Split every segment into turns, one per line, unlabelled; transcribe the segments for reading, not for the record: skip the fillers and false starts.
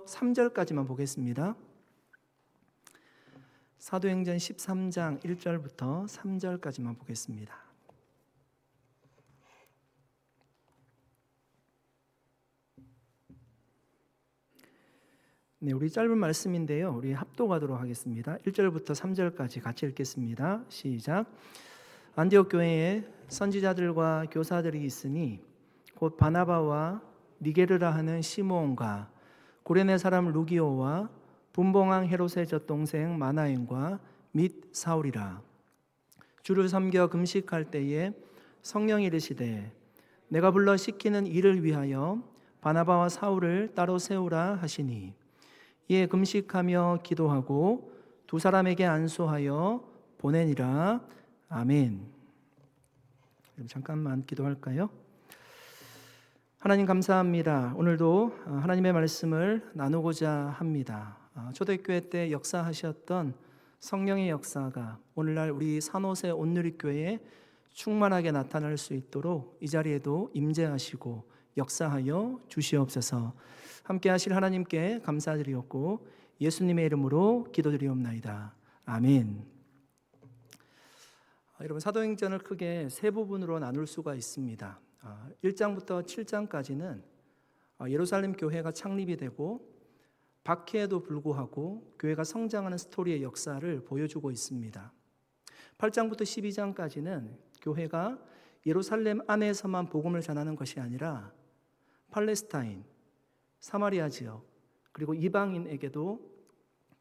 3절까지만 보겠습니다. 사도행전 13장 1절부터 3절까지만 보겠습니다. 네, 우리 짧은 말씀인데요. 우리 합독하도록 하겠습니다. 1절부터 3절까지 같이 읽겠습니다. 시작. 안디옥 교회에 선지자들과 교사들이 있으니 곧 바나바와 니게르라 하는 시므온과 구레네 사람 루기오와 분봉왕 헤롯의 젖동생 마나엔과 및 사울이라. 주를 섬겨 금식할 때에 성령이 이르시되 내가 불러 시키는 일을 위하여 바나바와 사울을 따로 세우라 하시니 이에 금식하며 기도하고 두 사람에게 안수하여 보내니라. 아멘. 잠깐만 기도할까요? 하나님 감사합니다. 오늘도 하나님의 말씀을 나누고자 합니다. 초대교회 때 역사하셨던 성령의 역사가 오늘날 우리 산호세 온누리교회에 충만하게 나타날 수 있도록 이 자리에도 임재하시고 역사하여 주시옵소서. 함께 하실 하나님께 감사드리옵고 예수님의 이름으로 기도드리옵나이다. 아멘. 여러분, 사도행전을 크게 세 부분으로 나눌 수가 있습니다. 1장부터 7장까지는 예루살렘 교회가 창립이 되고 박해에도 불구하고 교회가 성장하는 스토리의 역사를 보여주고 있습니다. 8장부터 12장까지는 교회가 예루살렘 안에서만 복음을 전하는 것이 아니라 팔레스타인, 사마리아 지역 그리고 이방인에게도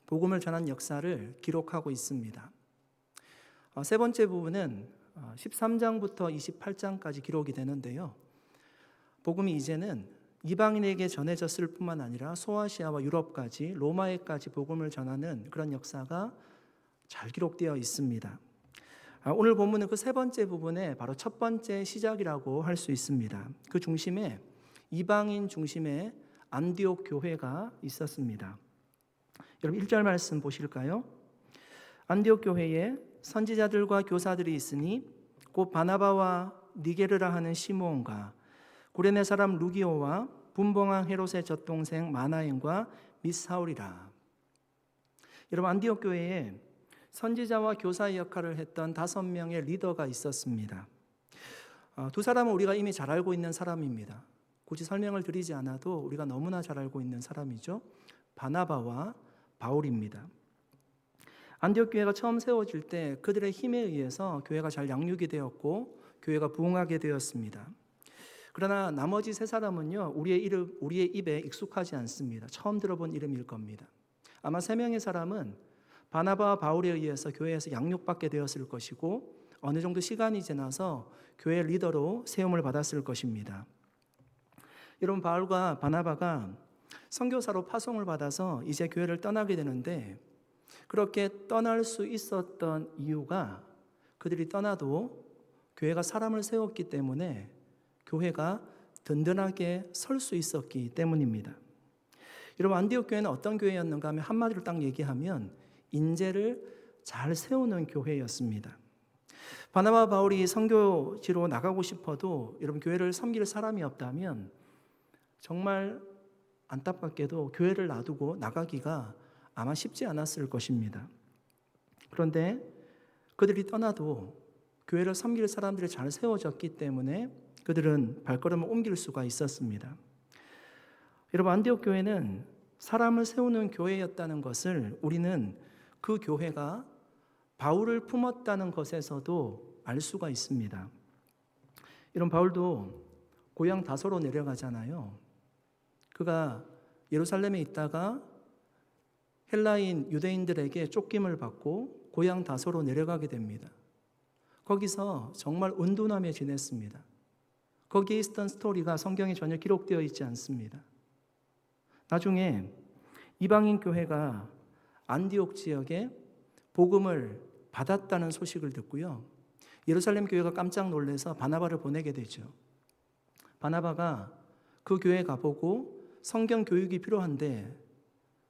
복음을 전한 역사를 기록하고 있습니다. 세 번째 부분은 13장부터 28장까지 기록이 되는데요. 복음이 이제는 이방인에게 전해졌을 뿐만 아니라 소아시아와 유럽까지 로마에까지 복음을 전하는 그런 역사가 잘 기록되어 있습니다. 오늘 본문은 그 세 번째 부분에 바로 첫 번째 시작이라고 할 수 있습니다. 그 중심에 이방인 중심의 안디옥 교회가 있었습니다. 여러분 1절 말씀 보실까요? 안디옥 교회에 선지자들과 교사들이 있으니 곧 바나바와 니게르라 하는 시므온과 구레네 사람 루기오와 분봉왕 헤롯의 젖동생 마나엔과 및 사울이라. 여러분 안디옥 교회에 선지자와 교사의 역할을 했던 5명의 리더가 있었습니다. 두 사람은 우리가 이미 잘 알고 있는 사람입니다. 굳이 설명을 드리지 않아도 우리가 너무나 잘 알고 있는 사람이죠. 바나바와 바울입니다. 안디옥 교회가 처음 세워질 때 그들의 힘에 의해서 교회가 잘 양육이 되었고 교회가 부흥하게 되었습니다. 그러나 나머지 세 사람은요, 우리의 입에 익숙하지 않습니다. 처음 들어본 이름일 겁니다. 아마 3명의 사람은 바나바와 바울에 의해서 교회에서 양육받게 되었을 것이고 어느 정도 시간이 지나서 교회 리더로 세움을 받았을 것입니다. 여러분, 바울과 바나바가 선교사로 파송을 받아서 이제 교회를 떠나게 되는데 그렇게 떠날 수 있었던 이유가 그들이 떠나도 교회가 사람을 세웠기 때문에 교회가 든든하게 설 수 있었기 때문입니다. 여러분, 안디옥 교회는 어떤 교회였는가 하면 한마디로 딱 얘기하면 인재를 잘 세우는 교회였습니다. 바나바 바울이 선교지로 나가고 싶어도 여러분 교회를 섬길 사람이 없다면 정말 안타깝게도 교회를 놔두고 나가기가 아마 쉽지 않았을 것입니다. 그런데 그들이 떠나도 교회를 섬길 사람들이 잘 세워졌기 때문에 그들은 발걸음을 옮길 수가 있었습니다. 여러분, 안디옥 교회는 사람을 세우는 교회였다는 것을 우리는 그 교회가 바울을 품었다는 것에서도 알 수가 있습니다. 이런 바울도 고향 다소로 내려가잖아요. 그가 예루살렘에 있다가 헬라인 유대인들에게 쫓김을 받고 고향 다소로 내려가게 됩니다. 거기서 정말 은둔하며 지냈습니다. 거기에 있었던 스토리가 성경에 전혀 기록되어 있지 않습니다. 나중에 이방인 교회가 안디옥 지역에 복음을 받았다는 소식을 듣고요. 예루살렘 교회가 깜짝 놀라서 바나바를 보내게 되죠. 바나바가 그 교회에 가보고 성경 교육이 필요한데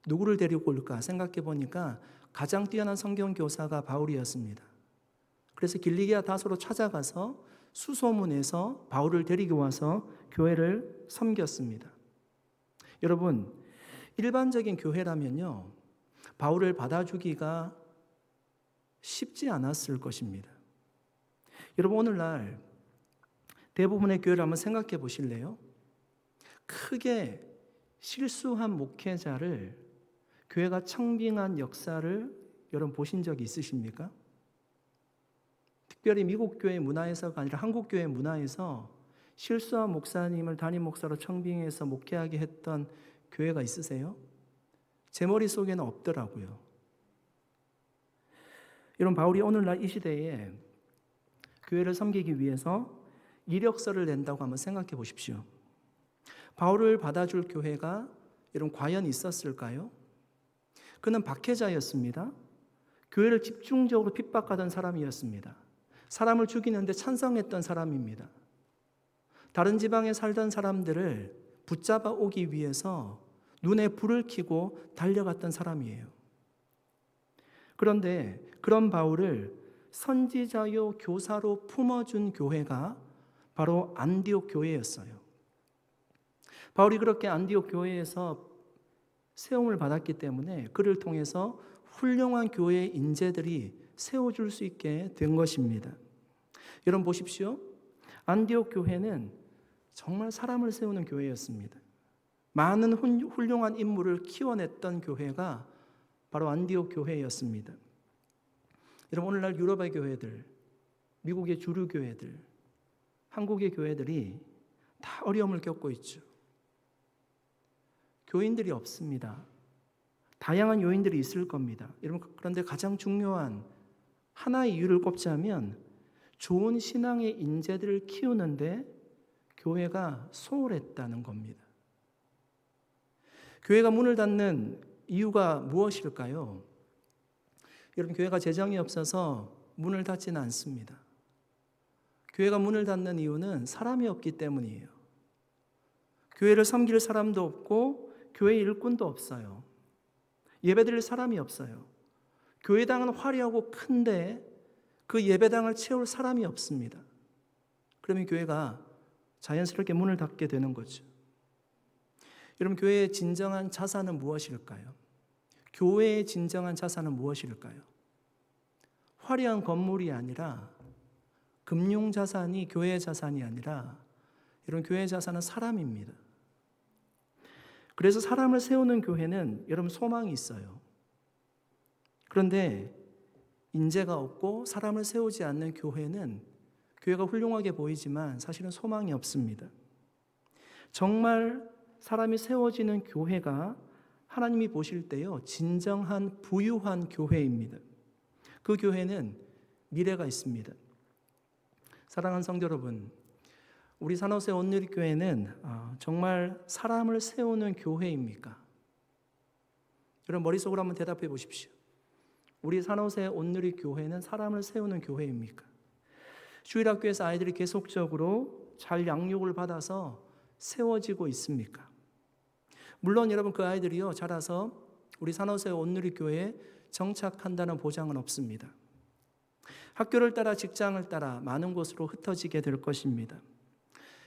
누구를 데리고 올까 생각해 보니까 가장 뛰어난 성경 교사가 바울이었습니다. 그래서 길리기아 다소로 찾아가서 수소문해서 바울을 데리고 와서 교회를 섬겼습니다. 여러분, 일반적인 교회라면요, 바울을 받아주기가 쉽지 않았을 것입니다. 여러분, 오늘날 대부분의 교회를 한번 생각해 보실래요? 크게 실수한 목회자를 교회가 청빙한 역사를 여러분 보신 적이 있으십니까? 특별히 미국 교회 문화에서가 아니라 한국 교회 문화에서 실수한 목사님을 담임 목사로 청빙해서 목회하게 했던 교회가 있으세요? 제 머릿속에는 없더라고요. 여러분, 바울이 오늘날 이 시대에 교회를 섬기기 위해서 이력서를 낸다고 한번 생각해 보십시오. 바울을 받아줄 교회가 여러분 과연 있었을까요? 그는 박해자였습니다. 교회를 집중적으로 핍박하던 사람이었습니다. 사람을 죽이는데 찬성했던 사람입니다. 다른 지방에 살던 사람들을 붙잡아 오기 위해서 눈에 불을 켜고 달려갔던 사람이에요. 그런데 그런 바울을 선지자요 교사로 품어준 교회가 바로 안디옥 교회였어요. 바울이 그렇게 안디옥 교회에서 세움을 받았기 때문에 그를 통해서 훌륭한 교회의 인재들이 세워줄 수 있게 된 것입니다. 여러분 보십시오. 안디옥 교회는 정말 사람을 세우는 교회였습니다. 많은 훌륭한 인물을 키워냈던 교회가 바로 안디옥 교회였습니다. 여러분, 오늘날 유럽의 교회들, 미국의 주류 교회들, 한국의 교회들이 다 어려움을 겪고 있죠. 교인들이 없습니다. 다양한 요인들이 있을 겁니다. 여러분, 그런데 가장 중요한 하나의 이유를 꼽자면 좋은 신앙의 인재들을 키우는데 교회가 소홀했다는 겁니다. 교회가 문을 닫는 이유가 무엇일까요? 여러분, 교회가 재정이 없어서 문을 닫지는 않습니다. 교회가 문을 닫는 이유는 사람이 없기 때문이에요. 교회를 섬길 사람도 없고 교회 일꾼도 없어요. 예배드릴 사람이 없어요. 교회당은 화려하고 큰데 그 예배당을 채울 사람이 없습니다. 그러면 교회가 자연스럽게 문을 닫게 되는 거죠. 여러분, 교회의 진정한 자산은 무엇일까요? 교회의 진정한 자산은 무엇일까요? 화려한 건물이 아니라, 금융 자산이 교회의 자산이 아니라 이런 교회의 자산은 사람입니다. 그래서 사람을 세우는 교회는 여러분 소망이 있어요. 그런데 인재가 없고 사람을 세우지 않는 교회는 교회가 훌륭하게 보이지만 사실은 소망이 없습니다. 정말 사람이 세워지는 교회가 하나님이 보실 때요, 진정한 부유한 교회입니다. 그 교회는 미래가 있습니다. 사랑하는 성도 여러분, 우리 산호세 온누리교회는 정말 사람을 세우는 교회입니까? 여러분, 머릿속으로 한번 대답해 보십시오. 우리 산호세 온누리교회는 사람을 세우는 교회입니까? 주일학교에서 아이들이 계속적으로 잘 양육을 받아서 세워지고 있습니까? 물론 여러분, 그 아이들이요 자라서 우리 산호세 온누리교회에 정착한다는 보장은 없습니다. 학교를 따라 직장을 따라 많은 곳으로 흩어지게 될 것입니다.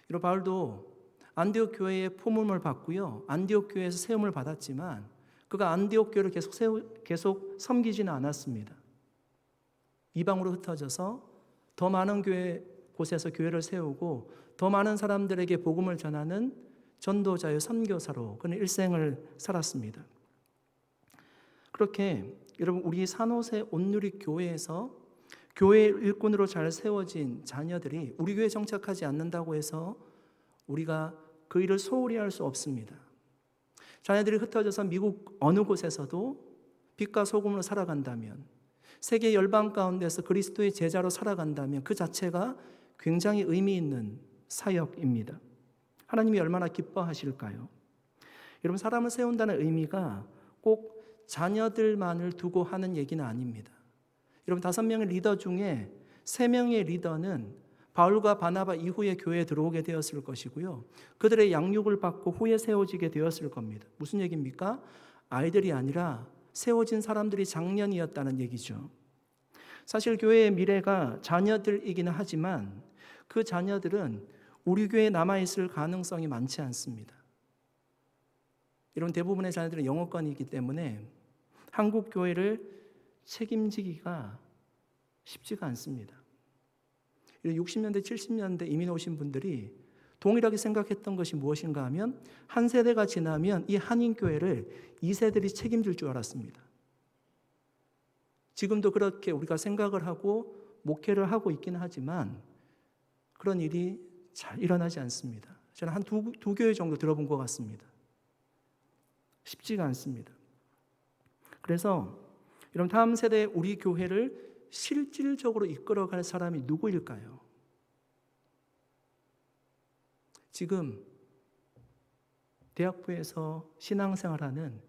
이런 바울도 안디옥 교회의 포문을 받고요, 안디옥 교회에서 세움을 받았지만 그가 안디옥 교회를 계속 섬기지는 않았습니다. 이방으로 흩어져서 더 많은 곳에서 교회를 세우고 더 많은 사람들에게 복음을 전하는 전도자의 선교사로 그는 일생을 살았습니다. 그렇게 여러분, 우리 산호세 온누리 교회에서 교회 일꾼으로 잘 세워진 자녀들이 우리 교회에 정착하지 않는다고 해서 우리가 그 일을 소홀히 할 수 없습니다. 자녀들이 흩어져서 미국 어느 곳에서도 빛과 소금으로 살아간다면, 세계 열방 가운데서 그리스도의 제자로 살아간다면 그 자체가 굉장히 의미 있는 사역입니다. 하나님이 얼마나 기뻐하실까요? 여러분, 사람을 세운다는 의미가 꼭 자녀들만을 두고 하는 얘기는 아닙니다. 여러분, 5명의 리더 중에 3명의 리더는 바울과 바나바 이후에 교회에 들어오게 되었을 것이고요, 그들의 양육을 받고 후에 세워지게 되었을 겁니다. 무슨 얘기입니까? 아이들이 아니라 세워진 사람들이 장년이었다는 얘기죠. 사실 교회의 미래가 자녀들이기는 하지만 그 자녀들은 우리 교회에 남아있을 가능성이 많지 않습니다. 이런 대부분의 자녀들은 영어권이기 때문에 한국 교회를 책임지기가 쉽지가 않습니다. 60년대, 70년대 이민 오신 분들이 동일하게 생각했던 것이 무엇인가 하면 한 세대가 지나면 이 한인교회를 2세들이 책임질 줄 알았습니다. 지금도 그렇게 우리가 생각을 하고 목회를 하고 있기는 하지만 그런 일이 잘 일어나지 않습니다. 저는 한 두 교회 정도 들어본 것 같습니다. 쉽지가 않습니다. 그래서 여러분, 다음 세대 우리 교회를 실질적으로 이끌어갈 사람이 누구일까요? 지금 대학부에서 신앙생활하는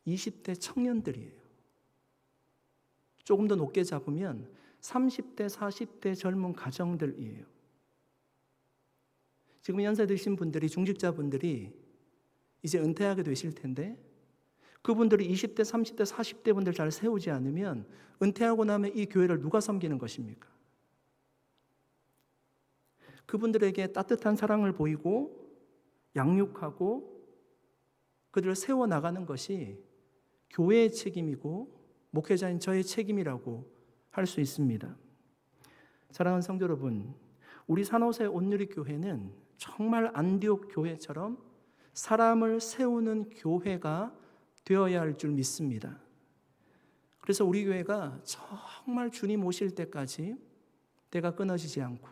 20대 청년들이에요. 조금 더 높게 잡으면 30대, 40대 젊은 가정들이에요. 지금 연세 드신 분들이, 중직자분들이 이제 은퇴하게 되실 텐데 그분들이 20대, 30대, 40대 분들 잘 세우지 않으면 은퇴하고 나면 이 교회를 누가 섬기는 것입니까? 그분들에게 따뜻한 사랑을 보이고 양육하고 그들을 세워나가는 것이 교회의 책임이고 목회자인 저의 책임이라고 할 수 있습니다. 사랑하는 성도 여러분, 우리 산호세 온누리교회는 정말 안디옥 교회처럼 사람을 세우는 교회가 되어야 할 줄 믿습니다. 그래서 우리 교회가 정말 주님 오실 때까지 때가 끊어지지 않고,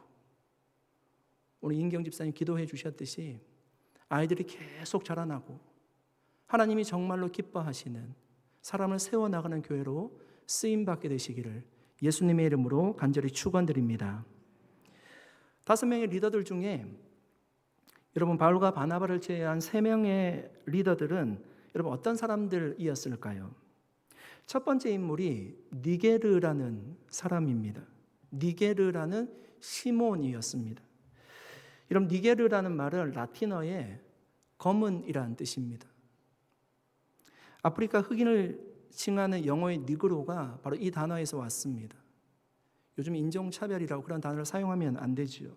오늘 인경 집사님 기도해 주셨듯이 아이들이 계속 자라나고 하나님이 정말로 기뻐하시는 사람을 세워나가는 교회로 쓰임받게 되시기를 예수님의 이름으로 간절히 축원드립니다. 5명의 리더들 중에 여러분, 바울과 바나바를 제외한 3명의 리더들은 여러분 어떤 사람들이었을까요? 첫 번째 인물이 니게르라는 사람입니다. 니게르라는 시몬이었습니다. 여러분, 니게르라는 말은 라틴어의 검은이라는 뜻입니다. 아프리카 흑인을 칭하는 영어의 니그로가 바로 이 단어에서 왔습니다. 요즘 인종차별이라고 그런 단어를 사용하면 안 되지요.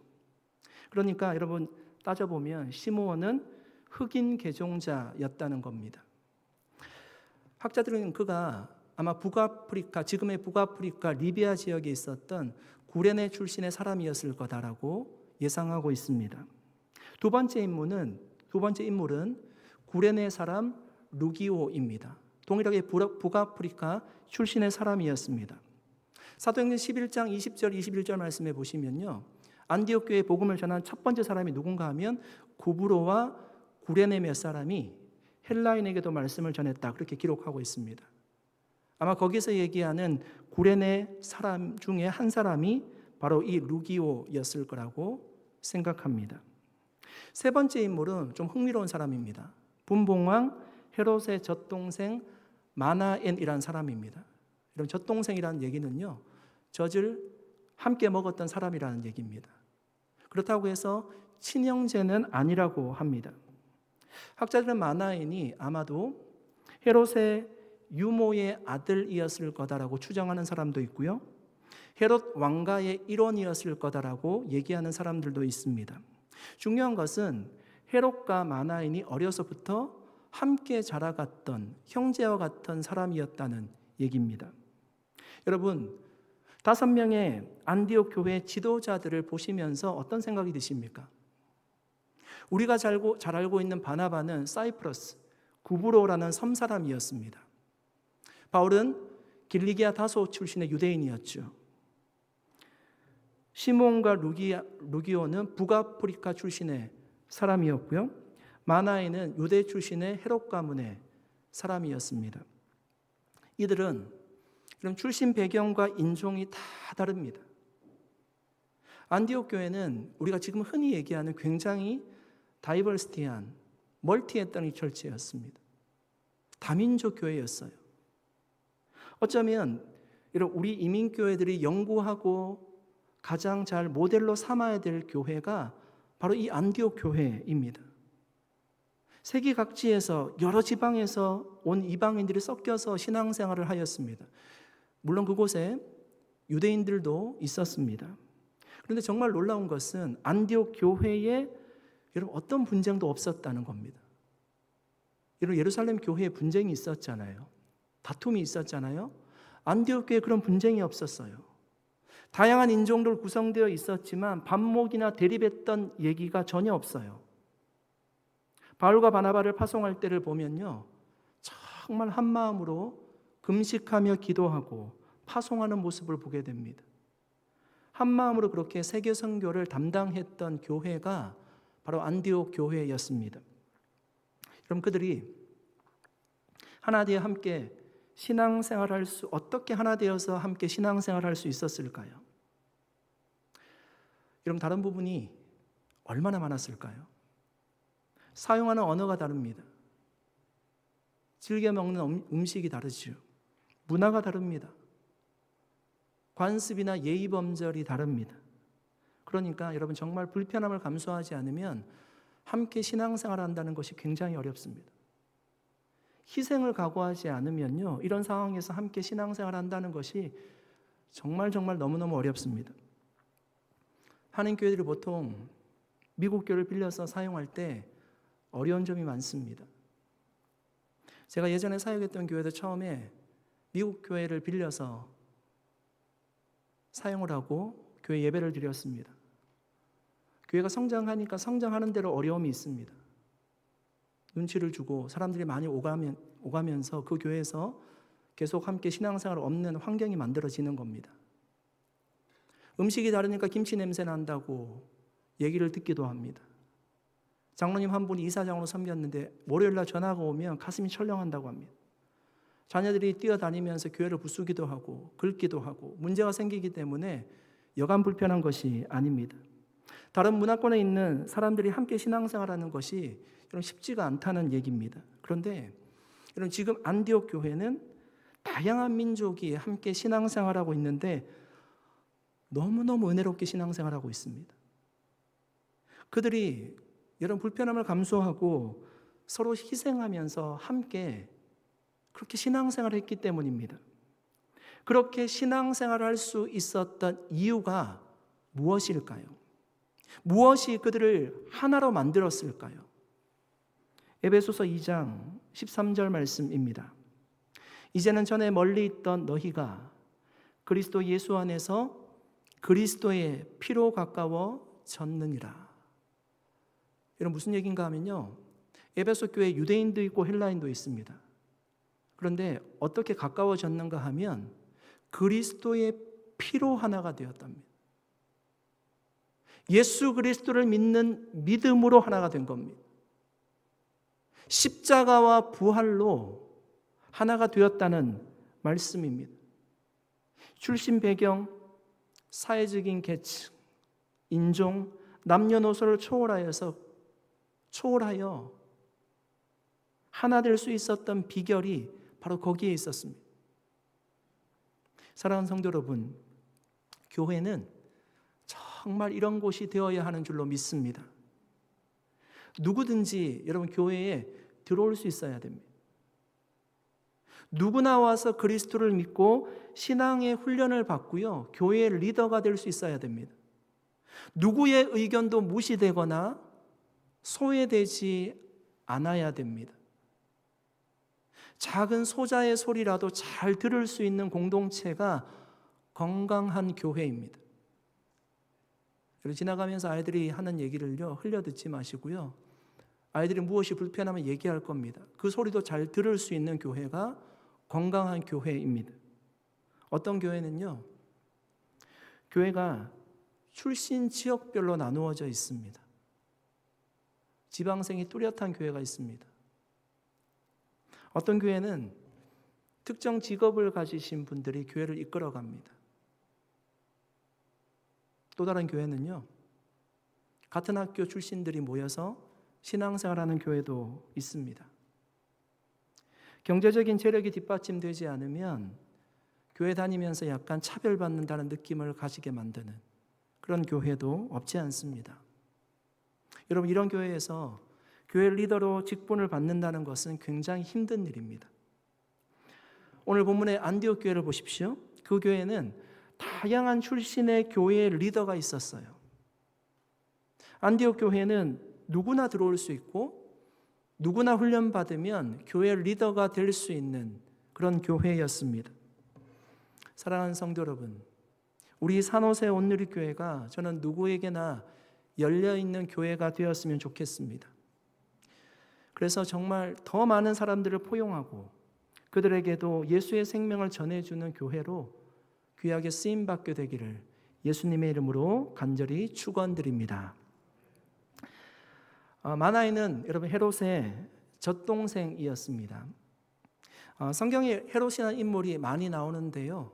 그러니까 여러분 따져보면 시므온은 흑인 개종자였다는 겁니다. 학자들은 그가 아마 북아프리카, 지금의 북아프리카 리비아 지역에 있었던 구레네 출신의 사람이었을 거다라고 예상하고 있습니다. 두 번째 인물은 구레네 사람 루기오입니다. 동일하게 북아프리카 출신의 사람이었습니다. 사도행전 11장 20절 21절 말씀해 보시면요, 안디옥 교회에 복음을 전한 첫 번째 사람이 누군가 하면 구브로와 구레네 몇 사람이 헬라인에게도 말씀을 전했다, 그렇게 기록하고 있습니다. 아마 거기서 얘기하는 구레네 사람 중에 한 사람이 바로 이 루기오였을 거라고 생각합니다. 세 번째 인물은 좀 흥미로운 사람입니다. 분봉왕 헤롯의 젖동생 마나엔이라는 사람입니다. 이런 젖동생이라는 얘기는요, 젖을 함께 먹었던 사람이라는 얘기입니다. 그렇다고 해서 친형제는 아니라고 합니다. 학자들은 마나엔이 아마도 헤롯의 유모의 아들이었을 거다라고 추정하는 사람도 있고요, 헤롯 왕가의 일원이었을 거다라고 얘기하는 사람들도 있습니다. 중요한 것은 헤롯과 마나엔이 어려서부터 함께 자라갔던 형제와 같은 사람이었다는 얘기입니다. 여러분, 5명의 안디옥 교회 지도자들을 보시면서 어떤 생각이 드십니까? 우리가 잘 알고 있는 바나바는 사이프러스, 구브로라는 섬 사람이었습니다. 바울은 길리기아 다소 출신의 유대인이었죠. 시몬과 루기오는 북아프리카 출신의 사람이었고요, 마나에는 유대 출신의 헤롯 가문의 사람이었습니다. 이들은 그럼 출신 배경과 인종이 다 다릅니다. 안디옥 교회는 우리가 지금 흔히 얘기하는 굉장히 다이버시티한 멀티에트닉 철치였습니다. 다민족 교회였어요. 어쩌면 우리 이민교회들이 연구하고 가장 잘 모델로 삼아야 될 교회가 바로 이 안디옥 교회입니다. 세계 각지에서 여러 지방에서 온 이방인들이 섞여서 신앙생활을 하였습니다. 물론 그곳에 유대인들도 있었습니다. 그런데 정말 놀라운 것은 안디옥 교회에 여러분 어떤 분쟁도 없었다는 겁니다. 이런 예루살렘 교회에 분쟁이 있었잖아요. 다툼이 있었잖아요. 안디옥 교회에 그런 분쟁이 없었어요. 다양한 인종들 구성되어 있었지만 반목이나 대립했던 얘기가 전혀 없어요. 바울과 바나바를 파송할 때를 보면요, 정말 한 마음으로 금식하며 기도하고 파송하는 모습을 보게 됩니다. 한 마음으로 그렇게 세계 선교를 담당했던 교회가 바로 안디옥 교회였습니다. 그럼 그들이 하나 되어 함께 신앙생활할 수, 어떻게 하나 되어서 함께 신앙생활할 수 있었을까요? 여러분, 다른 부분이 얼마나 많았을까요? 사용하는 언어가 다릅니다. 즐겨 먹는 음식이 다르죠. 문화가 다릅니다. 관습이나 예의 범절이 다릅니다. 그러니까 여러분, 정말 불편함을 감수하지 않으면 함께 신앙생활을 한다는 것이 굉장히 어렵습니다. 희생을 각오하지 않으면요, 이런 상황에서 함께 신앙생활을 한다는 것이 정말 너무너무 어렵습니다. 한인 교회들이 보통 미국 교회를 빌려서 사용할 때 어려운 점이 많습니다. 제가 예전에 사역했던 교회도 처음에 미국 교회를 빌려서 사용을 하고 교회 예배를 드렸습니다. 교회가 성장하니까 성장하는 대로 어려움이 있습니다. 눈치를 주고 사람들이 많이 오가면서 그 교회에서 계속 함께 신앙생활 없는 환경이 만들어지는 겁니다. 음식이 다르니까 김치 냄새 난다고 얘기를 듣기도 합니다. 장로님 한 분이 이사장으로 섬겼는데 월요일날 전화가 오면 가슴이 철렁한다고 합니다. 자녀들이 뛰어다니면서 교회를 부수기도 하고 긁기도 하고 문제가 생기기 때문에 여간 불편한 것이 아닙니다. 다른 문화권에 있는 사람들이 함께 신앙생활하는 것이 쉽지가 않다는 얘기입니다. 그런데 지금 안디옥 교회는 다양한 민족이 함께 신앙생활하고 있는데 너무너무 은혜롭게 신앙생활하고 있습니다. 그들이 여러분 불편함을 감수하고 서로 희생하면서 함께 그렇게 신앙생활을 했기 때문입니다. 그렇게 신앙생활을 할 수 있었던 이유가 무엇일까요? 무엇이 그들을 하나로 만들었을까요? 에베소서 2장 13절 말씀입니다. 이제는 전에 멀리 있던 너희가 그리스도 예수 안에서 그리스도의 피로 가까워졌느니라. 이런 무슨 얘기인가 하면요, 에베소 교회에 유대인도 있고 헬라인도 있습니다. 그런데 어떻게 가까워졌는가 하면 그리스도의 피로 하나가 되었답니다. 예수 그리스도를 믿는 믿음으로 하나가 된 겁니다. 십자가와 부활로 하나가 되었다는 말씀입니다. 출신 배경, 사회적인 계층, 인종, 남녀노소를 초월하여 하나 될 수 있었던 비결이 바로 거기에 있었습니다. 사랑하는 성도 여러분, 교회는 정말 이런 곳이 되어야 하는 줄로 믿습니다. 누구든지 여러분 교회에 들어올 수 있어야 됩니다. 누구나 와서 그리스도를 믿고 신앙의 훈련을 받고요, 교회의 리더가 될 수 있어야 됩니다. 누구의 의견도 무시되거나 소외되지 않아야 됩니다. 작은 소자의 소리라도 잘 들을 수 있는 공동체가 건강한 교회입니다. 지나가면서 아이들이 하는 얘기를요, 흘려 듣지 마시고요, 아이들이 무엇이 불편하면 얘기할 겁니다. 그 소리도 잘 들을 수 있는 교회가 건강한 교회입니다. 어떤 교회는요, 교회가 출신 지역별로 나누어져 있습니다. 지방생이 뚜렷한 교회가 있습니다. 어떤 교회는 특정 직업을 가지신 분들이 교회를 이끌어갑니다. 또 다른 교회는요, 같은 학교 출신들이 모여서 신앙생활하는 교회도 있습니다. 경제적인 재력이 뒷받침되지 않으면 교회 다니면서 약간 차별받는다는 느낌을 가지게 만드는 그런 교회도 없지 않습니다. 여러분, 이런 교회에서 교회 리더로 직분을 받는다는 것은 굉장히 힘든 일입니다. 오늘 본문의 안디옥 교회를 보십시오. 그 교회는 다양한 출신의 교회의 리더가 있었어요. 안디옥 교회는 누구나 들어올 수 있고 누구나 훈련받으면 교회 리더가 될 수 있는 그런 교회였습니다. 사랑하는 성도 여러분, 우리 산호세 온누리교회가 저는 누구에게나 열려있는 교회가 되었으면 좋겠습니다. 그래서 정말 더 많은 사람들을 포용하고 그들에게도 예수의 생명을 전해주는 교회로 귀하게 쓰임받게 되기를 예수님의 이름으로 간절히 축원드립니다. 마나에는 여러분 헤롯의 젖동생이었습니다. 성경에 헤롯이라는 인물이 많이 나오는데요.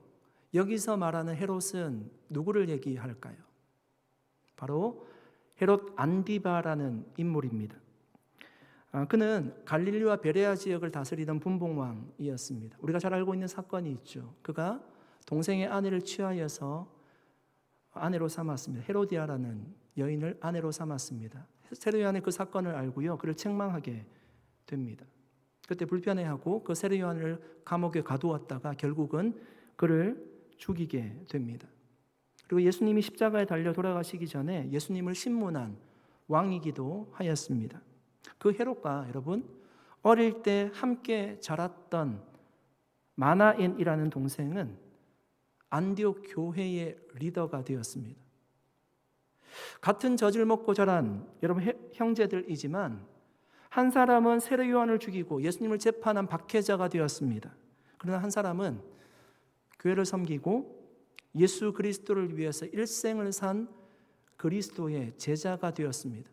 여기서 말하는 헤롯은 누구를 얘기할까요? 바로 헤롯 안디바라는 인물입니다. 그는 갈릴리와 베레아 지역을 다스리던 분봉왕이었습니다. 우리가 잘 알고 있는 사건이 있죠. 그가 동생의 아내를 취하여서 아내로 삼았습니다. 헤로디아라는 여인을 아내로 삼았습니다. 세례요한이 그 사건을 알고요, 그를 책망하게 됩니다. 그때 불편해하고 그 세례요한을 감옥에 가두었다가 결국은 그를 죽이게 됩니다. 그리고 예수님이 십자가에 달려 돌아가시기 전에 예수님을 신문한 왕이기도 하였습니다. 그 헤롯과 여러분 어릴 때 함께 자랐던 마나엔이라는 동생은 안디옥 교회의 리더가 되었습니다. 같은 젖을 먹고 자란 여러분 형제들이지만 한 사람은 세례 요한을 죽이고 예수님을 재판한 박해자가 되었습니다. 그러나 한 사람은 교회를 섬기고 예수 그리스도를 위해서 일생을 산 그리스도의 제자가 되었습니다.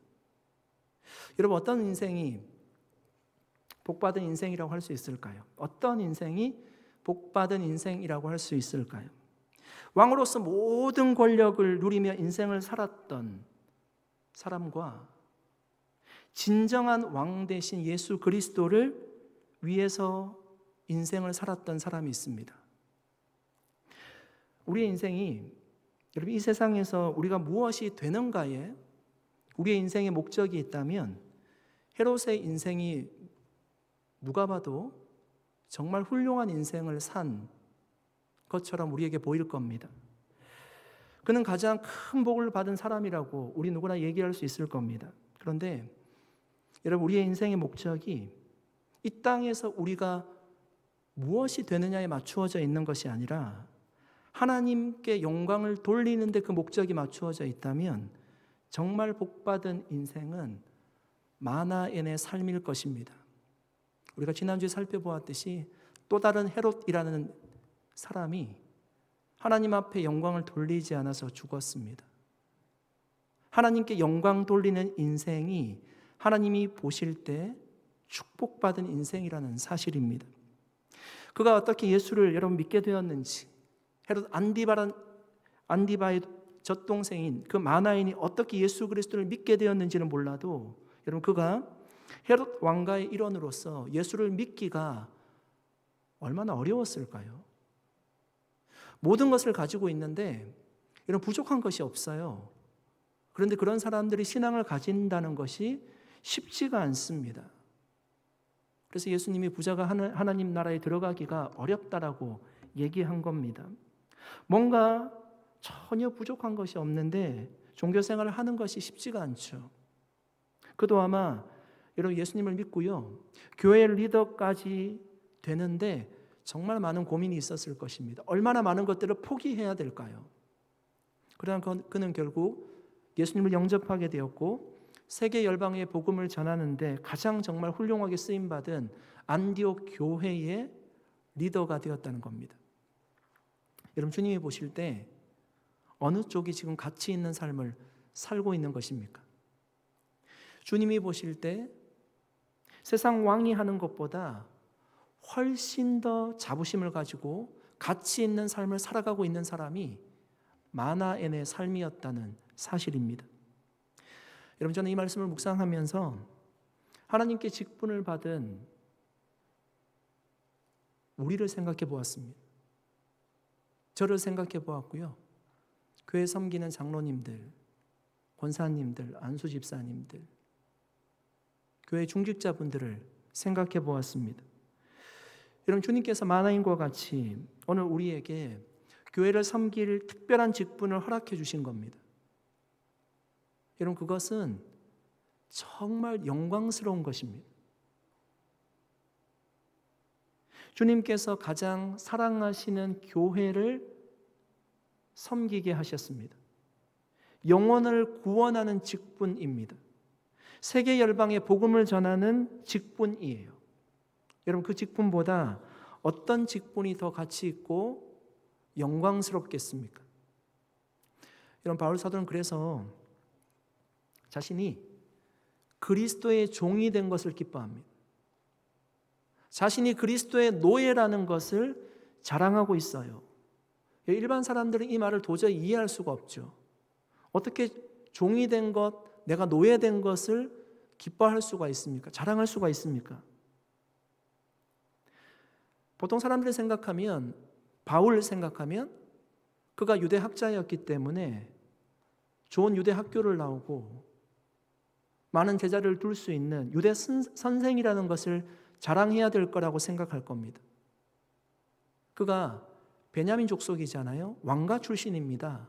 여러분 어떤 인생이 복받은 인생이라고 할 수 있을까요? 어떤 인생이 복받은 인생이라고 할 수 있을까요? 왕으로서 모든 권력을 누리며 인생을 살았던 사람과 진정한 왕 대신 예수 그리스도를 위해서 인생을 살았던 사람이 있습니다. 우리의 인생이 여러분 이 세상에서 우리가 무엇이 되는가에 우리의 인생의 목적이 있다면 헤롯의 인생이 누가 봐도 정말 훌륭한 인생을 산 것처럼 우리에게 보일 겁니다. 그는 가장 큰 복을 받은 사람이라고 우리 누구나 얘기할 수 있을 겁니다. 그런데 여러분 우리의 인생의 목적이 이 땅에서 우리가 무엇이 되느냐에 맞추어져 있는 것이 아니라 하나님께 영광을 돌리는 데 그 목적이 맞추어져 있다면 정말 복받은 인생은 마나엔의 삶일 것입니다. 우리가 지난주에 살펴보았듯이 또 다른 헤롯이라는 사람이 하나님 앞에 영광을 돌리지 않아서 죽었습니다. 하나님께 영광 돌리는 인생이 하나님이 보실 때 축복받은 인생이라는 사실입니다. 그가 어떻게 예수를 여러분 믿게 되었는지, 헤롯 안디바의 젖동생인 그 마나엔이 어떻게 예수 그리스도를 믿게 되었는지는 몰라도 여러분 그가 헤롯 왕가의 일원으로서 예수를 믿기가 얼마나 어려웠을까요? 모든 것을 가지고 있는데 이런 부족한 것이 없어요. 그런데 그런 사람들이 신앙을 가진다는 것이 쉽지가 않습니다. 그래서 예수님이 부자가 하나님 나라에 들어가기가 어렵다라고 얘기한 겁니다. 뭔가 전혀 부족한 것이 없는데 종교 생활을 하는 것이 쉽지가 않죠. 그도 아마 여러분 예수님을 믿고요, 교회 리더까지 되는데 정말 많은 고민이 있었을 것입니다. 얼마나 많은 것들을 포기해야 될까요? 그러나 그는 결국 예수님을 영접하게 되었고 세계 열방의 복음을 전하는데 가장 정말 훌륭하게 쓰임받은 안디옥 교회의 리더가 되었다는 겁니다. 여러분 주님이 보실 때 어느 쪽이 지금 가치 있는 삶을 살고 있는 것입니까? 주님이 보실 때 세상 왕이 하는 것보다 훨씬 더 자부심을 가지고 가치 있는 삶을 살아가고 있는 사람이 마나엔의 삶이었다는 사실입니다. 여러분 저는 이 말씀을 묵상하면서 하나님께 직분을 받은 우리를 생각해 보았습니다. 저를 생각해 보았고요, 교회 섬기는 장로님들, 권사님들, 안수 집사님들, 교회 중직자분들을 생각해 보았습니다. 여러분 주님께서 마나인과 같이 오늘 우리에게 교회를 섬길 특별한 직분을 허락해 주신 겁니다. 여러분 그것은 정말 영광스러운 것입니다. 주님께서 가장 사랑하시는 교회를 섬기게 하셨습니다. 영혼을 구원하는 직분입니다. 세계 열방에 복음을 전하는 직분이에요. 여러분, 그 직분보다 어떤 직분이 더 가치 있고 영광스럽겠습니까? 여러분, 바울 사도는 그래서 자신이 그리스도의 종이 된 것을 기뻐합니다. 자신이 그리스도의 노예라는 것을 자랑하고 있어요. 일반 사람들은 이 말을 도저히 이해할 수가 없죠. 어떻게 종이 된 것, 내가 노예된 것을 기뻐할 수가 있습니까? 자랑할 수가 있습니까? 보통 사람들이 생각하면, 바울 생각하면 그가 유대 학자였기 때문에 좋은 유대 학교를 나오고 많은 제자를 둘 수 있는 유대 선생이라는 것을 자랑해야 될 거라고 생각할 겁니다. 그가 베냐민 족속이잖아요. 왕가 출신입니다.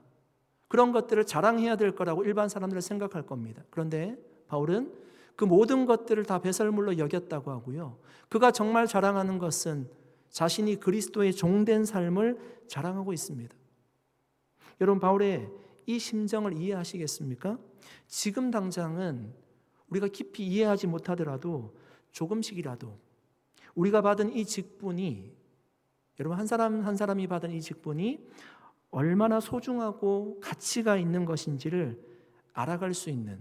그런 것들을 자랑해야 될 거라고 일반 사람들은 생각할 겁니다. 그런데 바울은 그 모든 것들을 다 배설물로 여겼다고 하고요. 그가 정말 자랑하는 것은 자신이 그리스도의 종된 삶을 자랑하고 있습니다. 여러분, 바울의 이 심정을 이해하시겠습니까? 지금 당장은 우리가 깊이 이해하지 못하더라도 조금씩이라도 우리가 받은 이 직분이, 여러분, 한 사람 한 사람이 받은 이 직분이 얼마나 소중하고 가치가 있는 것인지를 알아갈 수 있는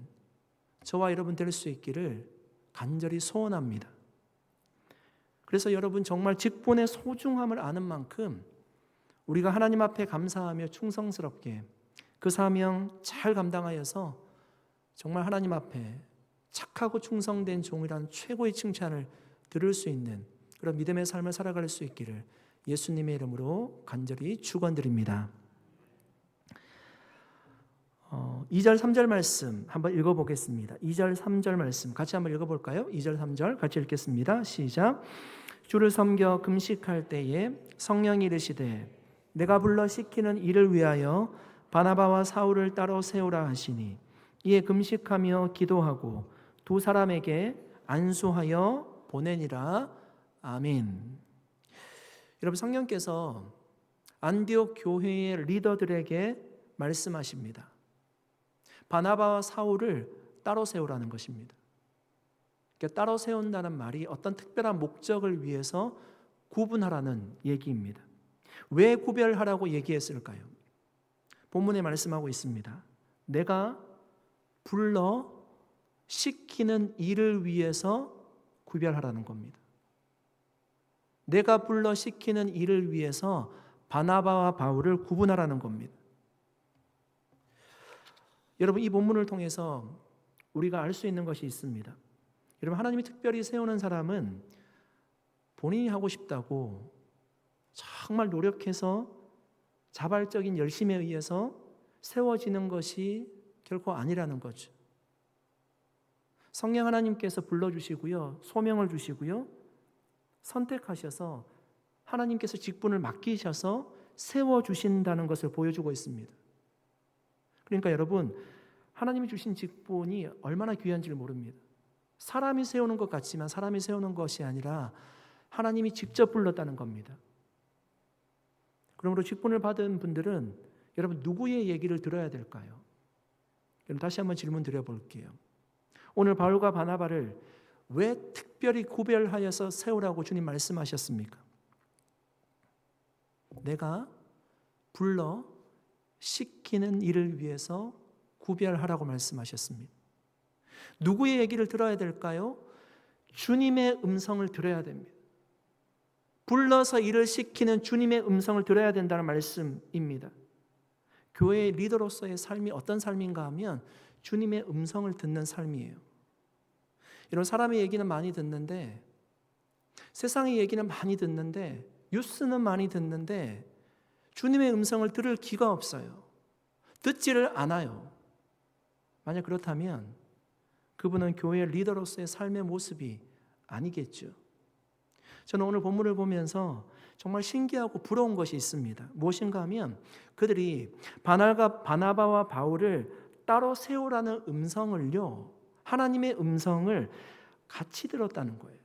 저와 여러분 될 수 있기를 간절히 소원합니다. 그래서 여러분, 정말 직분의 소중함을 아는 만큼 우리가 하나님 앞에 감사하며 충성스럽게 그 사명 잘 감당하여서 정말 하나님 앞에 착하고 충성된 종이라는 최고의 칭찬을 들을 수 있는 그런 믿음의 삶을 살아갈 수 있기를 예수님의 이름으로 간절히 축원드립니다. 2절 3절 말씀 한번 읽어보겠습니다. 2절 3절 말씀 같이 한번 읽어볼까요? 2절 3절 같이 읽겠습니다. 시작. 주를 섬겨 금식할 때에 성령이 이르시되 내가 불러 시키는 일을 위하여 바나바와 사울을 따로 세우라 하시니 이에 금식하며 기도하고 두 사람에게 안수하여 보내니라. 아멘. 여러분, 성령께서 안디옥 교회의 리더들에게 말씀하십니다. 바나바와 사울을 따로 세우라는 것입니다. 그러니까 따로 세운다는 말이 어떤 특별한 목적을 위해서 구분하라는 얘기입니다. 왜 구별하라고 얘기했을까요? 본문에 말씀하고 있습니다. 내가 불러 시키는 일을 위해서 구별하라는 겁니다. 내가 불러 시키는 일을 위해서 바나바와 바울을 구분하라는 겁니다. 여러분, 이 본문을 통해서 우리가 알 수 있는 것이 있습니다. 여러분, 하나님이 특별히 세우는 사람은 본인이 하고 싶다고 정말 노력해서 자발적인 열심에 의해서 세워지는 것이 결코 아니라는 거죠. 성령 하나님께서 불러주시고요, 소명을 주시고요, 선택하셔서 하나님께서 직분을 맡기셔서 세워주신다는 것을 보여주고 있습니다. 그러니까 여러분, 하나님이 주신 직분이 얼마나 귀한지를 모릅니다. 사람이 세우는 것 같지만 사람이 세우는 것이 아니라 하나님이 직접 불렀다는 겁니다. 그러므로 직분을 받은 분들은 여러분, 누구의 얘기를 들어야 될까요? 여러분, 다시 한번 질문 드려볼게요. 오늘 바울과 바나바를 왜 특별히 구별하여서 세우라고 주님 말씀하셨습니까? 내가 불러 시키는 일을 위해서 구별하라고 말씀하셨습니다. 누구의 얘기를 들어야 될까요? 주님의 음성을 들어야 됩니다. 불러서 일을 시키는 주님의 음성을 들어야 된다는 말씀입니다. 교회의 리더로서의 삶이 어떤 삶인가 하면 주님의 음성을 듣는 삶이에요. 이런 사람의 얘기는 많이 듣는데, 세상의 얘기는 많이 듣는데, 뉴스는 많이 듣는데 주님의 음성을 들을 기가 없어요. 듣지를 않아요. 만약 그렇다면 그분은 교회의 리더로서의 삶의 모습이 아니겠죠. 저는 오늘 본문을 보면서 정말 신기하고 부러운 것이 있습니다. 무엇인가 하면 그들이 바나바와 바울을 따로 세우라는 음성을요, 하나님의 음성을 같이 들었다는 거예요.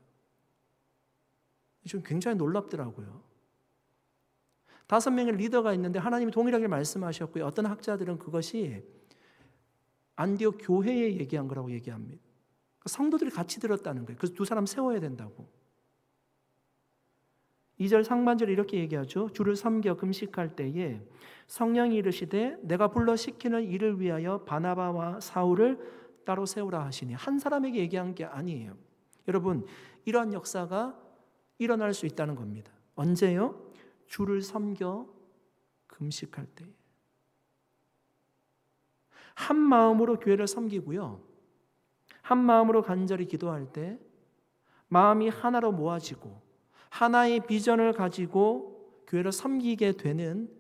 좀 굉장히 놀랍더라고요. 5명의 리더가 있는데 하나님이 동일하게 말씀하셨고요. 어떤 학자들은 그것이 안디옥 교회에 얘기한 거라고 얘기합니다. 성도들이 같이 들었다는 거예요. 그래서 두 사람 세워야 된다고. 2절 상반절에 이렇게 얘기하죠. 주를 섬겨 금식할 때에 성령이 이르시되 내가 불러 시키는 일을 위하여 바나바와 사울을 따로 세우라 하시니, 한 사람에게 얘기한 게 아니에요. 여러분, 이러한 역사가 일어날 수 있다는 겁니다. 언제요? 주를 섬겨 금식할 때. 한 마음으로 교회를 섬기고요, 한 마음으로 간절히 기도할 때 마음이 하나로 모아지고 하나의 비전을 가지고 교회를 섬기게 되는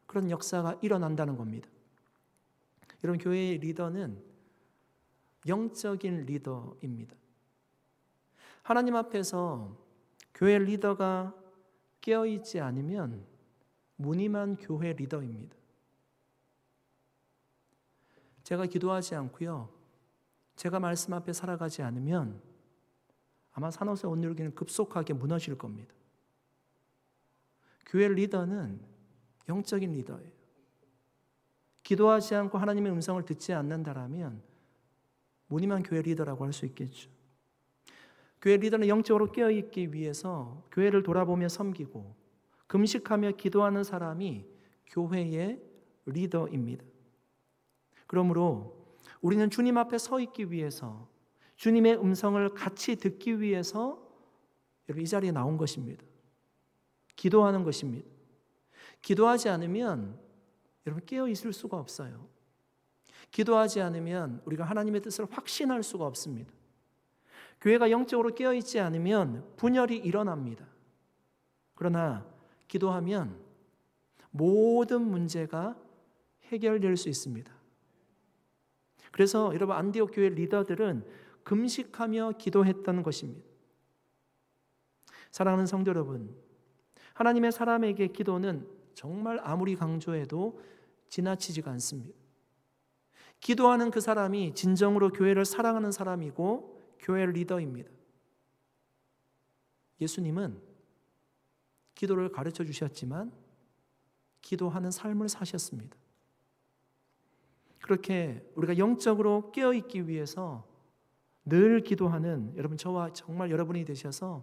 그런 역사가 일어난다는 겁니다. 여러분, 교회의 리더는 영적인 리더입니다. 하나님 앞에서 교회 리더가 깨어있지 않으면 무늬만 교회 리더입니다. 제가 기도하지 않고요, 제가 말씀 앞에 살아가지 않으면 아마 산호세 온누리교회는 급속하게 무너질 겁니다. 교회 리더는 영적인 리더예요. 기도하지 않고 하나님의 음성을 듣지 않는다라면 무늬만 교회 리더라고 할 수 있겠죠. 교회 리더는 영적으로 깨어있기 위해서 교회를 돌아보며 섬기고 금식하며 기도하는 사람이 교회의 리더입니다. 그러므로 우리는 주님 앞에 서 있기 위해서, 주님의 음성을 같이 듣기 위해서 여러분 이 자리에 나온 것입니다. 기도하는 것입니다. 기도하지 않으면 여러분 깨어 있을 수가 없어요. 기도하지 않으면 우리가 하나님의 뜻을 확신할 수가 없습니다. 교회가 영적으로 깨어 있지 않으면 분열이 일어납니다. 그러나 기도하면 모든 문제가 해결될 수 있습니다. 그래서 여러분, 안디옥 교회 리더들은 금식하며 기도했던 것입니다. 사랑하는 성도 여러분, 하나님의 사람에게 기도는 정말 아무리 강조해도 지나치지가 않습니다. 기도하는 그 사람이 진정으로 교회를 사랑하는 사람이고 교회 리더입니다. 예수님은 기도를 가르쳐 주셨지만 기도하는 삶을 사셨습니다. 그렇게 우리가 영적으로 깨어있기 위해서 늘 기도하는 여러분, 저와 정말 여러분이 되셔서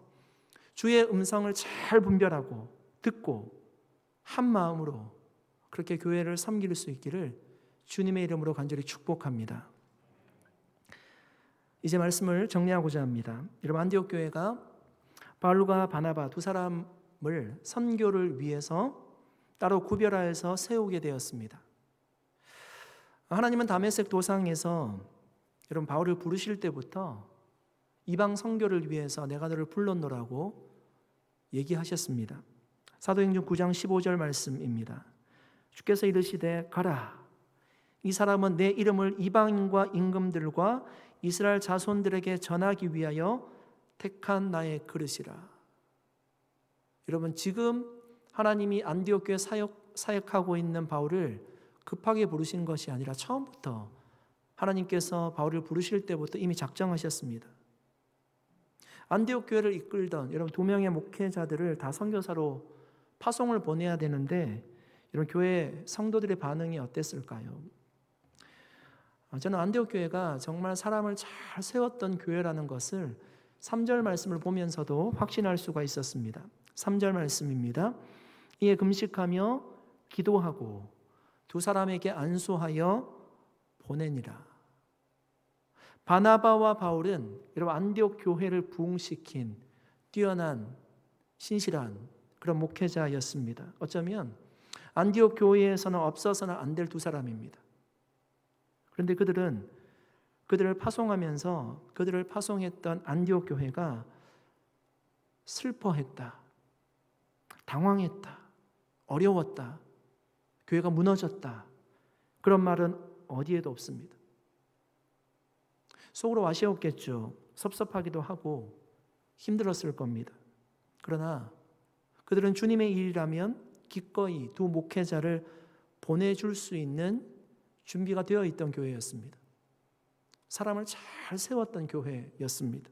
주의 음성을 잘 분별하고 듣고 한 마음으로 그렇게 교회를 섬길 수 있기를 주님의 이름으로 간절히 축복합니다. 이제 말씀을 정리하고자 합니다. 여러분, 안디옥 교회가 바울과 바나바 두 사람을 선교를 위해서 따로 구별하여서 세우게 되었습니다. 하나님은 다메섹 도상에서 여러분 바울을 부르실 때부터 이방 선교를 위해서 내가 너를 불렀노라고 얘기하셨습니다. 사도행전 9장 15절 말씀입니다. 주께서 이르시되 가라, 이 사람은 내 이름을 이방인과 임금들과 이스라엘 자손들에게 전하기 위하여 택한 나의 그릇이라. 여러분, 지금 하나님이 안디옥 교회 사역하고 있는 바울을 급하게 부르신 것이 아니라 처음부터 하나님께서 바울을 부르실 때부터 이미 작정하셨습니다. 안디옥 교회를 이끌던 여러분 2명의 목회자들을 다 선교사로 파송을 보내야 되는데 이런 교회 성도들의 반응이 어땠을까요? 저는 안디옥 교회가 정말 사람을 잘 세웠던 교회라는 것을 3절 말씀을 보면서도 확신할 수가 있었습니다. 3절 말씀입니다. 이에 금식하며 기도하고 두 사람에게 안수하여 보내니라. 바나바와 바울은 여러분 안디옥 교회를 부흥시킨 뛰어난 신실한 그런 목회자였습니다. 어쩌면 안디옥 교회에서는 없어서는 안 될 두 사람입니다. 그런데 그들을 파송하면서 그들을 파송했던 안디옥 교회가 슬퍼했다, 당황했다, 어려웠다, 교회가 무너졌다, 그런 말은 어디에도 없습니다. 속으로 아쉬웠겠죠. 섭섭하기도 하고 힘들었을 겁니다. 그러나 그들은 주님의 일이라면 기꺼이 두 목회자를 보내줄 수 있는 준비가 되어 있던 교회였습니다. 사람을 잘 세웠던 교회였습니다.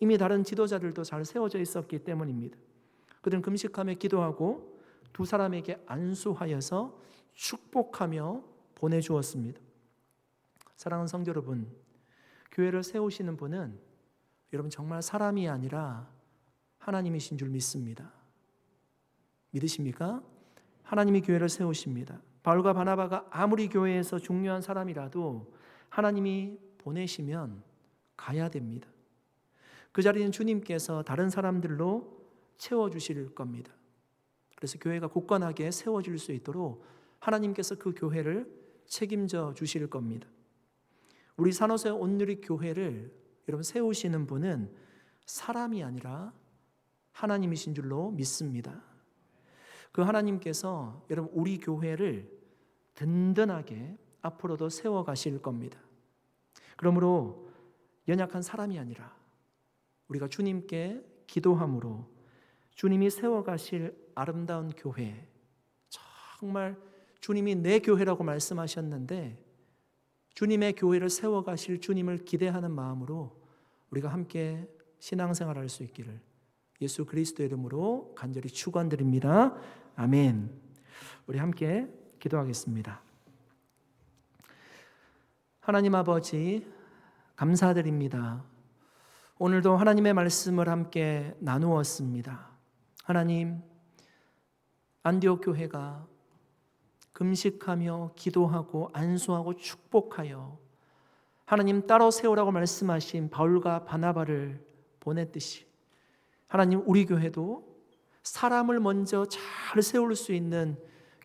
이미 다른 지도자들도 잘 세워져 있었기 때문입니다. 그들은 금식하며 기도하고 두 사람에게 안수하여서 축복하며 보내주었습니다. 사랑하는 성도 여러분, 교회를 세우시는 분은 여러분 정말 사람이 아니라 하나님이신 줄 믿습니다. 믿으십니까? 하나님이 교회를 세우십니다. 바울과 바나바가 아무리 교회에서 중요한 사람이라도 하나님이 보내시면 가야 됩니다. 그 자리는 주님께서 다른 사람들로 채워주실 겁니다. 그래서 교회가 굳건하게 세워질 수 있도록 하나님께서 그 교회를 책임져 주실 겁니다. 우리 산호세 온누리 교회를 여러분 세우시는 분은 사람이 아니라 하나님이신 줄로 믿습니다. 그 하나님께서 여러분 우리 교회를 든든하게 앞으로도 세워가실 겁니다. 그러므로 연약한 사람이 아니라 우리가 주님께 기도함으로 주님이 세워가실 아름다운 교회, 정말 주님이 내 교회라고 말씀하셨는데 주님의 교회를 세워가실 주님을 기대하는 마음으로 우리가 함께 신앙생활할 수 있기를 예수 그리스도의 이름으로 간절히 축원드립니다. 아멘. 우리 함께 기도하겠습니다. 하나님 아버지 감사드립니다. 오늘도 하나님의 말씀을 함께 나누었습니다. 하나님, 안디옥 교회가 금식하며 기도하고 안수하고 축복하여 하나님 따로 세우라고 말씀하신 바울과 바나바를 보냈듯이 하나님 우리 교회도 사람을 먼저 잘 세울 수 있는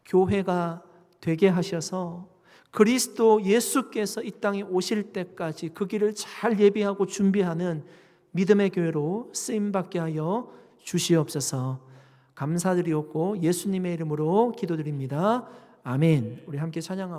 교회가 되게 하셔서 그리스도 예수께서 이 땅에 오실 때까지 그 길을 잘 예비하고 준비하는 믿음의 교회로 쓰임받게 하여 주시옵소서. 감사드리옵고 예수님의 이름으로 기도드립니다. 아멘. 우리 함께 찬양하고